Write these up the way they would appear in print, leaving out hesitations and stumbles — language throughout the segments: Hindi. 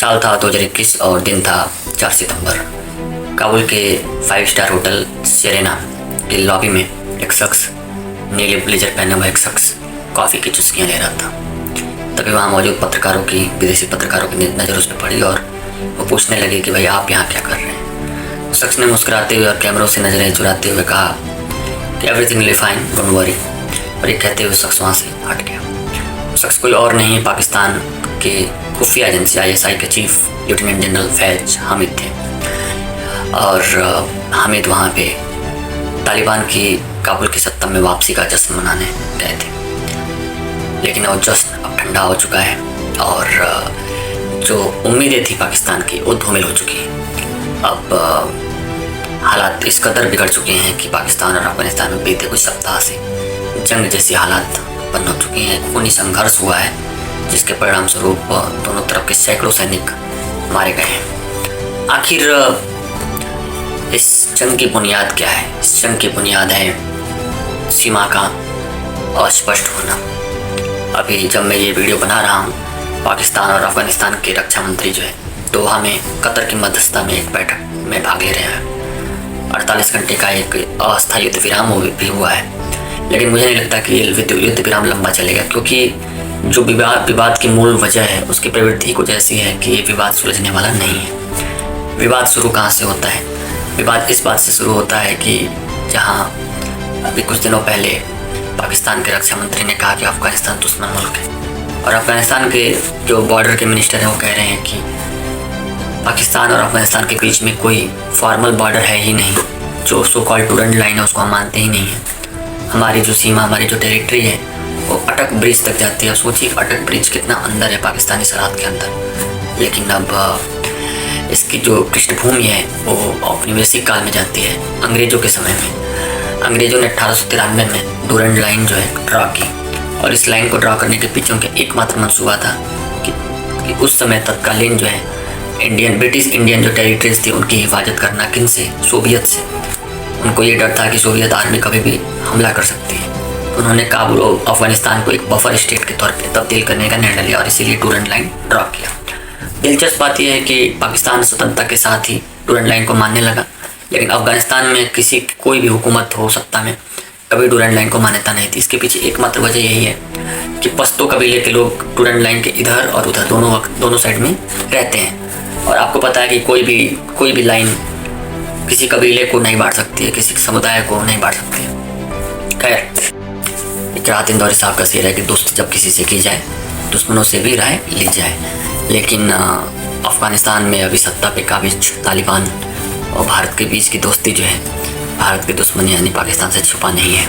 साल था 2021 और दिन था 4 सितंबर। काबुल के 5 स्टार होटल सेरेना के लॉबी में एक शख्स, नीले ब्लेजर पहने हुआ एक शख्स कॉफ़ी की चुस्कियाँ ले रहा था। तभी वहाँ मौजूद पत्रकारों की, विदेशी पत्रकारों की नज़र उस पर पड़ी और वो पूछने लगे कि भाई आप यहाँ क्या कर रहे हैं। उस शख्स ने मुस्कुराते हुए और कैमरों से नज़रें चुराते हुए कहा कि everything will be fine, don't worry. और ये कहते हुए शख्स वहाँ से हट गया। वो शख्स कोई और नहीं, पाकिस्तान के खुफिया एजेंसी ISI के chief lieutenant general Faiz Hamid थे। और हामिद वहाँ पे तालिबान की काबुल की सत्ता में वापसी का जश्न मनाने गए थे। लेकिन वो जश्न अब ठंडा हो चुका है और जो उम्मीदें थी पाकिस्तान की वो धूमिल हो चुकी हैं। अब हालात इस कदर बिगड़ चुके हैं कि पाकिस्तान और अफगानिस्तान में बीते कुछ सप्ताह से जंग जैसी हालात उत्पन्न हो चुकी हैं। खूनी संघर्ष हुआ है जिसके परिणाम स्वरूप दोनों तरफ के सैकड़ों सैनिक मारे गए हैं। आखिर इस जंग की बुनियाद क्या है? इस जंग की बुनियाद है सीमा का अस्पष्ट होना। अभी जब मैं ये वीडियो बना रहा हूँ, पाकिस्तान और अफगानिस्तान के रक्षा मंत्री जो है दोहा में कतर की मध्यस्थता में एक बैठक में भाग ले रहे हैं। 48 घंटे का एक अस्थायी युद्ध विराम भी हुआ है, लेकिन मुझे नहीं लगता कि ये युद्ध विराम लंबा चलेगा, क्योंकि जो विवाद की मूल वजह है उसकी प्रवृत्ति कुछ ऐसी है कि ये विवाद सुलझने वाला नहीं है। विवाद शुरू कहाँ से होता है? विवाद इस बात से शुरू होता है कि जहाँ अभी कुछ दिनों पहले पाकिस्तान के रक्षा मंत्री ने कहा कि अफगानिस्तान दुश्मन मुल्क है, और अफगानिस्तान के जो बॉर्डर के मिनिस्टर हैं वो कह रहे हैं कि पाकिस्तान और अफगानिस्तान के बीच में कोई फॉर्मल बॉर्डर है ही नहीं, जो सो कॉल्ड डूरंड लाइन है उसको हम मानते ही नहीं है। हमारी जो सीमा, हमारी जो टेरिटरी है वो अटक ब्रिज तक जाती है। सोचिए अटक ब्रिज कितना अंदर है पाकिस्तानी सरहद के अंदर। लेकिन अब इसकी जो पृष्ठभूमि है वो औपनिवेशिक काल में जाती है, अंग्रेज़ों के समय में। अंग्रेज़ों ने 1893 में डूरंड लाइन जो है ड्रा की, और इस लाइन को ड्रा करने के पीछे उनका एकमात्र मंसूबा था कि उस समय तत्कालीन जो है ब्रिटिश इंडियन जो टेरिटरीज थी उनकी हिफाजत करना। किन से? सोवियत से। उनको ये डर था कि सोवियत आर्मी कभी भी हमला कर सकती है। उन्होंने काबुल और अफगानिस्तान को एक बफर स्टेट के तौर पे तब्दील करने का निर्णय लिया और इसीलिए डूरंड लाइन ड्रा किया। दिलचस्प बात यह है कि पाकिस्तान स्वतंत्रता के साथ ही डूरंड लाइन को मानने लगा, लेकिन अफगानिस्तान में कोई भी हुकूमत हो सत्ता में कभी डूरंड लाइन को मान्यता नहीं थी। इसके पीछे एकमात्र वजह यही है कि पश्तो कबीले के लोग डूरंड लाइन के इधर और उधर दोनों साइड में रहते हैं। और आपको पता है कि कोई भी लाइन किसी कबीले को नहीं बांट सकती है, किसी समुदाय को नहीं बांट सकती है। खैर, इकरात इंदौरी साहब का शेर है कि दोस्ती जब किसी से की जाए, दुश्मनों से भी राय ली जाए। लेकिन अफगानिस्तान में अभी सत्ता पे काबिज तालिबान और भारत के बीच की दोस्ती जो है, भारत के दुश्मन यानी पाकिस्तान से छुपा नहीं है।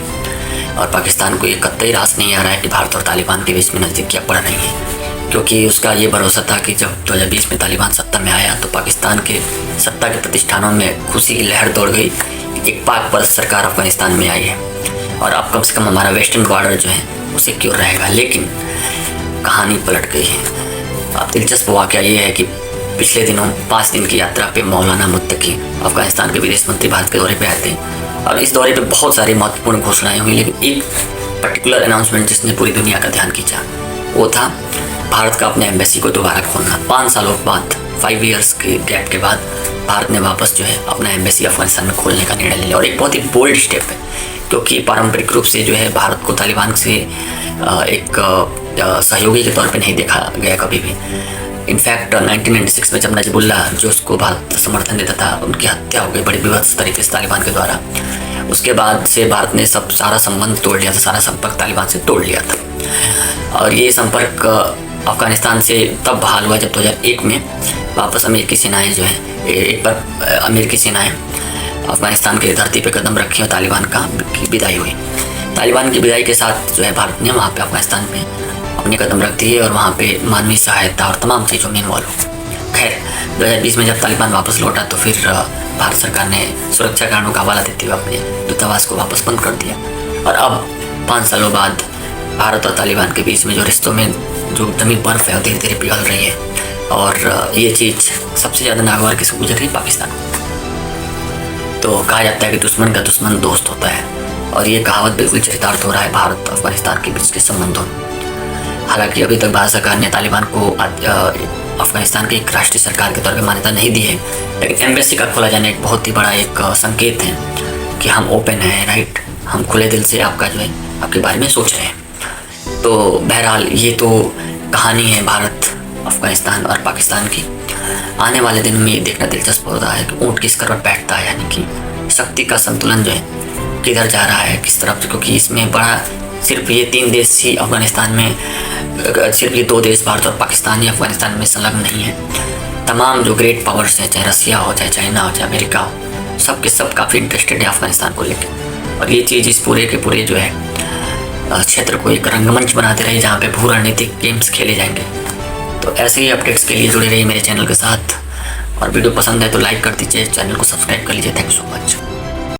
और पाकिस्तान को ये कतई रास नहीं आ रहा है कि भारत और तालिबान के बीच में नज़दीकियाँ बढ़ रही हैं, क्योंकि उसका ये भरोसा था कि जब 2020 में तालिबान सत्ता में आया तो पाकिस्तान के सत्ता के प्रतिष्ठानों में खुशी की लहर दौड़ गई। एक पाक परस्त सरकार अफगानिस्तान में आई है और अब कम से कम हमारा वेस्टर्न बॉर्डर जो है वो सिक्योर रहेगा। लेकिन कहानी पलट गई है। अब दिलचस्प वाक़या ये है कि पिछले दिनों 5 दिन की यात्रा पे मौलाना मुत्तकी अफगानिस्तान के विदेश मंत्री भारत के दौरे पे आए थे, और इस दौरे पे बहुत सारी महत्वपूर्ण घोषणाएं हुई। लेकिन एक पर्टिकुलर अनाउंसमेंट जिसने पूरी दुनिया का ध्यान खींचा वो था भारत का अपने एम्बेसी को दोबारा खोलना। 5 सालों बाद, 5 ईयर्स के गैप के बाद भारत ने वापस जो है अपना एम्बेसी अफगानिस्तान में खोलने का निर्णय लिया, और एक बहुत ही बोल्ड स्टेप है, क्योंकि पारंपरिक रूप से जो है भारत को तालिबान से एक सहयोगी के तौर पे नहीं देखा गया कभी भी। इनफैक्ट 1996 में जब नजीबुल्लाह जो उसको भारत समर्थन देता था, उनकी हत्या हो गई बड़ी विभत्स तरीके से तालिबान के द्वारा। उसके बाद से भारत ने सारा संबंध तोड़ लिया था, सारा संपर्क तालिबान से तोड़ लिया था। और ये संपर्क अफगानिस्तान से तब बहाल हुआ जब 2001 में वापस अमेरिकी सेनाएं जो है, एक बार अमेरिकी सेनाएं अफगानिस्तान की धरती पे कदम रखी और तालिबान की विदाई हुई। तालिबान की विदाई के साथ जो है भारत ने वहाँ पे अफगानिस्तान में अपने कदम रख दिए और वहाँ पे मानवीय सहायता और तमाम चीज़ों में इन्वॉल्व हो। खैर, 2020 में जब तालिबान वापस लौटा तो फिर भारत सरकार ने सुरक्षा कारणों का हवाला देते हुए अपने दूतावास को वापस बंद कर दिया। और अब 5 सालों बाद भारत और तालिबान के बीच में जो रिश्तों में जो जमी बर्फ़ है वो धीरे धीरे पिघल रही है, और ये चीज़ सबसे ज़्यादा नागवार किसको गुजर रही है? पाकिस्तान। तो कहा जाता है कि दुश्मन का दुश्मन दोस्त होता है, और ये कहावत बिल्कुल चरितार्थ हो रहा है भारत अफगानिस्तान के बीच के संबंधों में। हालांकि अभी तक भारत सरकार ने तालिबान को अफगानिस्तान की एक राष्ट्रीय सरकार के तौर पे मान्यता नहीं दी है, लेकिन एम्बेसी का खोला जाना एक बहुत ही बड़ा एक संकेत है कि हम ओपन हैं, राइट, हम खुले दिल से आपका जो है आपके बारे में सोच रहे हैं। तो बहरहाल ये तो कहानी है भारत, अफगानिस्तान और पाकिस्तान की। आने वाले दिन में ये देखना दिलचस्प हो रहा है कि ऊँट किस करवट बैठता है, यानी कि शक्ति का संतुलन जो है किधर जा रहा है, किस तरफ से, क्योंकि इसमें बड़ा सिर्फ ये 3 देश ही अफगानिस्तान में, सिर्फ ये 2 देश भारत और पाकिस्तान ही अफगानिस्तान में संलग्न नहीं है। तमाम जो ग्रेट पावर्स हैं, चाहे रसिया हो, चाहे चाइना हो, चाहे अमेरिका हो, सब के सब काफ़ी इंटरेस्टेड है अफगानिस्तान को लेकर। और ये चीज़ इस पूरे के पूरे जो है क्षेत्र को एक रंगमंच बनाते रही जहाँ पे भू रणनीतिक गेम्स खेले जाएंगे। तो ऐसे ही अपडेट्स के लिए जुड़े रहिए मेरे चैनल के साथ, और वीडियो पसंद है तो लाइक कर दीजिए, चैनल को सब्सक्राइब कर लीजिए। Thank you so much.